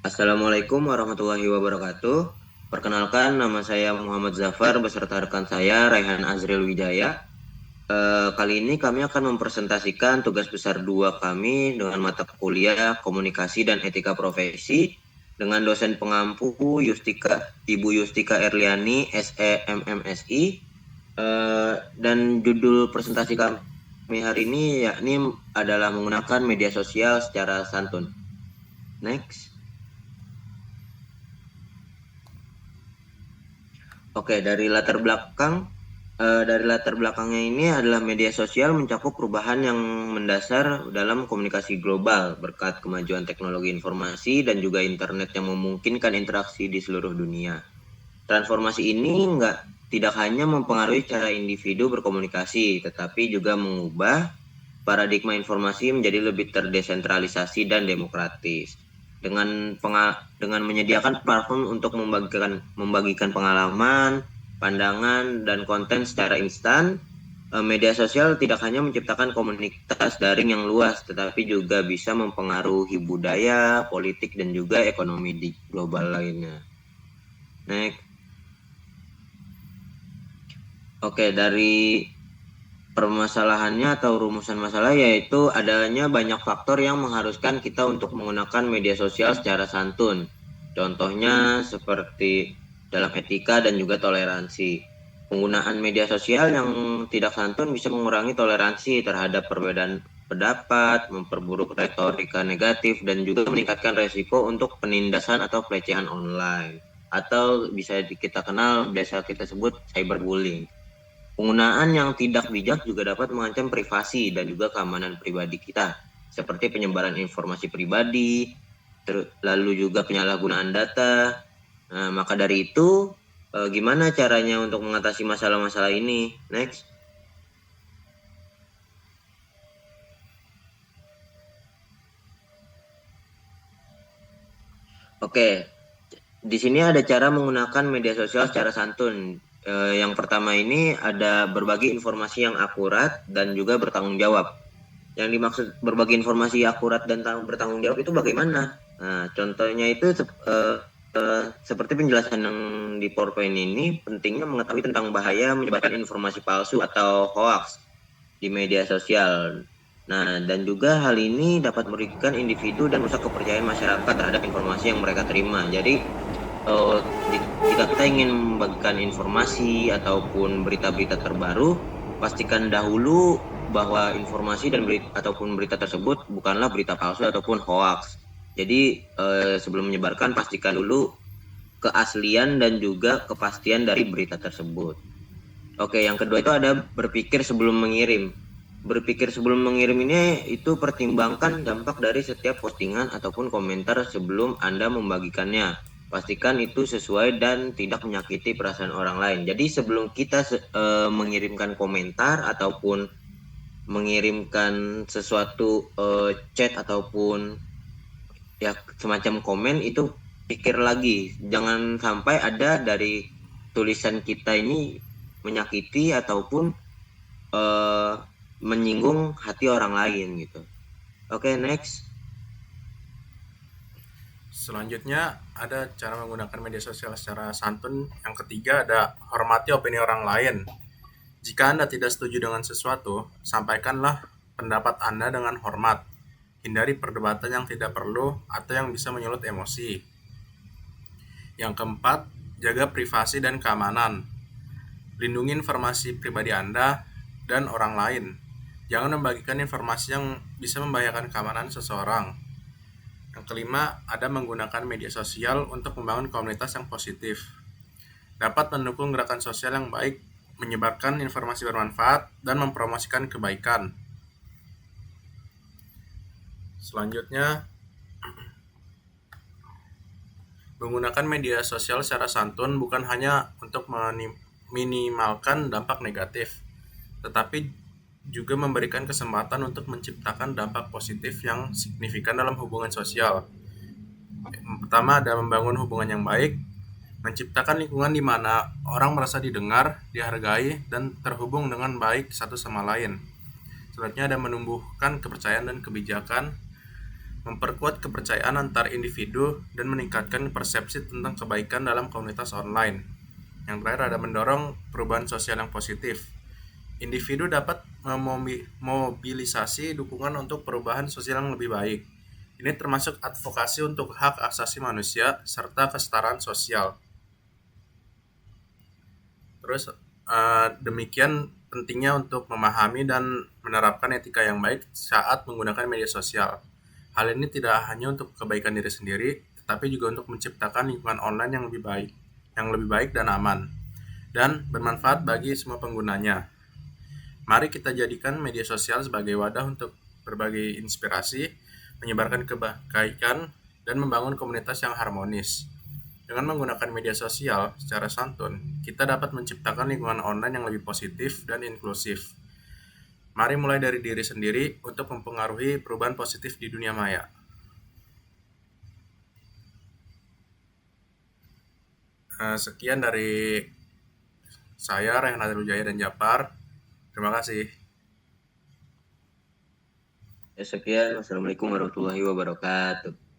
Assalamualaikum warahmatullahi wabarakatuh. Perkenalkan, nama saya Muhammad Zafar beserta rekan saya Raihan Azril Wijaya. Kali ini kami akan mempresentasikan tugas besar 2 kami dengan mata kuliah Komunikasi dan Etika Profesi dengan dosen pengampu Ibu Yustika Erliani, SE MMSI. Dan judul presentasi kami hari ini yakni adalah menggunakan media sosial secara santun. Next. Oke, dari latar belakangnya ini adalah media sosial mencakup perubahan yang mendasar dalam komunikasi global berkat kemajuan teknologi informasi dan juga internet yang memungkinkan interaksi di seluruh dunia. Transformasi ini tidak hanya mempengaruhi cara individu berkomunikasi, tetapi juga mengubah paradigma informasi menjadi lebih terdesentralisasi dan demokratis. Dengan menyediakan platform untuk membagikan pengalaman, pandangan, dan konten secara instan, media sosial tidak hanya menciptakan komunitas daring yang luas, tetapi juga bisa mempengaruhi budaya, politik, dan juga ekonomi di global lainnya. Next. Oke, dari permasalahannya atau rumusan masalah yaitu adanya banyak faktor yang mengharuskan kita untuk menggunakan media sosial secara santun. Contohnya seperti dalam etika dan juga toleransi. Penggunaan media sosial yang tidak santun bisa mengurangi toleransi terhadap perbedaan pendapat, memperburuk retorika negatif, dan juga meningkatkan resiko untuk penindasan atau pelecehan online. Atau bisa kita kenal, biasa kita sebut cyberbullying. Penggunaan yang tidak bijak juga dapat mengancam privasi dan juga keamanan pribadi kita, seperti penyebaran informasi pribadi, lalu juga penyalahgunaan data. Nah, maka dari itu, gimana caranya untuk mengatasi masalah-masalah ini? Next. Oke, di sini ada cara menggunakan media sosial secara santun. Yang pertama ini ada berbagi informasi yang akurat dan juga bertanggung jawab. Yang dimaksud berbagi informasi akurat dan bertanggung jawab itu bagaimana? Nah, contohnya itu seperti penjelasan yang di PowerPoint ini, pentingnya mengetahui tentang bahaya menyebarkan informasi palsu atau hoax di media sosial. Nah, dan juga hal ini dapat merugikan individu dan merusak kepercayaan masyarakat terhadap informasi yang mereka terima. Jadi, uh, jika kita ingin membagikan informasi ataupun berita-berita terbaru, pastikan dahulu bahwa informasi dan ataupun berita tersebut bukanlah berita palsu ataupun hoax. Jadi sebelum menyebarkan pastikan dulu keaslian dan juga kepastian dari berita tersebut. Oke, yang kedua itu ada berpikir sebelum mengirim. Berpikir sebelum mengirim ini itu pertimbangkan dampak dari setiap postingan ataupun komentar sebelum Anda membagikannya. Pastikan itu sesuai dan tidak menyakiti perasaan orang lain. Jadi sebelum kita mengirimkan komentar ataupun mengirimkan sesuatu chat ataupun ya semacam komen itu pikir lagi. Jangan sampai ada dari tulisan kita ini menyakiti ataupun uh, menyinggung hati orang lain gitu. Oke, next. Selanjutnya ada cara menggunakan media sosial secara santun. Yang ketiga ada hormati opini orang lain. Jika Anda tidak setuju dengan sesuatu, sampaikanlah pendapat Anda dengan hormat. Hindari perdebatan yang tidak perlu atau yang bisa menyulut emosi. Yang keempat, jaga privasi dan keamanan. Lindungi informasi pribadi Anda dan orang lain. Jangan membagikan informasi yang bisa membahayakan keamanan seseorang. Yang kelima, ada menggunakan media sosial untuk membangun komunitas yang positif. Dapat mendukung gerakan sosial yang baik, menyebarkan informasi bermanfaat, dan mempromosikan kebaikan. Selanjutnya, menggunakan media sosial secara santun bukan hanya untuk minimalkan dampak negatif, tetapi juga memberikan kesempatan untuk menciptakan dampak positif yang signifikan dalam hubungan sosial. Pertama, ada membangun hubungan yang baik, menciptakan lingkungan di mana orang merasa didengar, dihargai, dan terhubung dengan baik satu sama lain. Selanjutnya ada menumbuhkan kepercayaan dan kebijakan. memperkuat kepercayaan antar individu, dan meningkatkan persepsi tentang kebaikan dalam komunitas online. Yang terakhir ada mendorong perubahan sosial yang positif. Individu dapat memobilisasi dukungan untuk perubahan sosial yang lebih baik. Ini termasuk advokasi untuk hak asasi manusia serta kesetaraan sosial. Terus demikian pentingnya untuk memahami dan menerapkan etika yang baik saat menggunakan media sosial. Hal ini tidak hanya untuk kebaikan diri sendiri, tetapi juga untuk menciptakan lingkungan online yang lebih baik dan aman, dan bermanfaat bagi semua penggunanya. Mari kita jadikan media sosial sebagai wadah untuk berbagi inspirasi, menyebarkan kebaikan, dan membangun komunitas yang harmonis. Dengan menggunakan media sosial secara santun, kita dapat menciptakan lingkungan online yang lebih positif dan inklusif. Mari mulai dari diri sendiri untuk mempengaruhi perubahan positif di dunia maya. Sekian dari saya, Rehan Wijaya dan Japar. Terima kasih. Sekian, wassalamualaikum warahmatullahi wabarakatuh.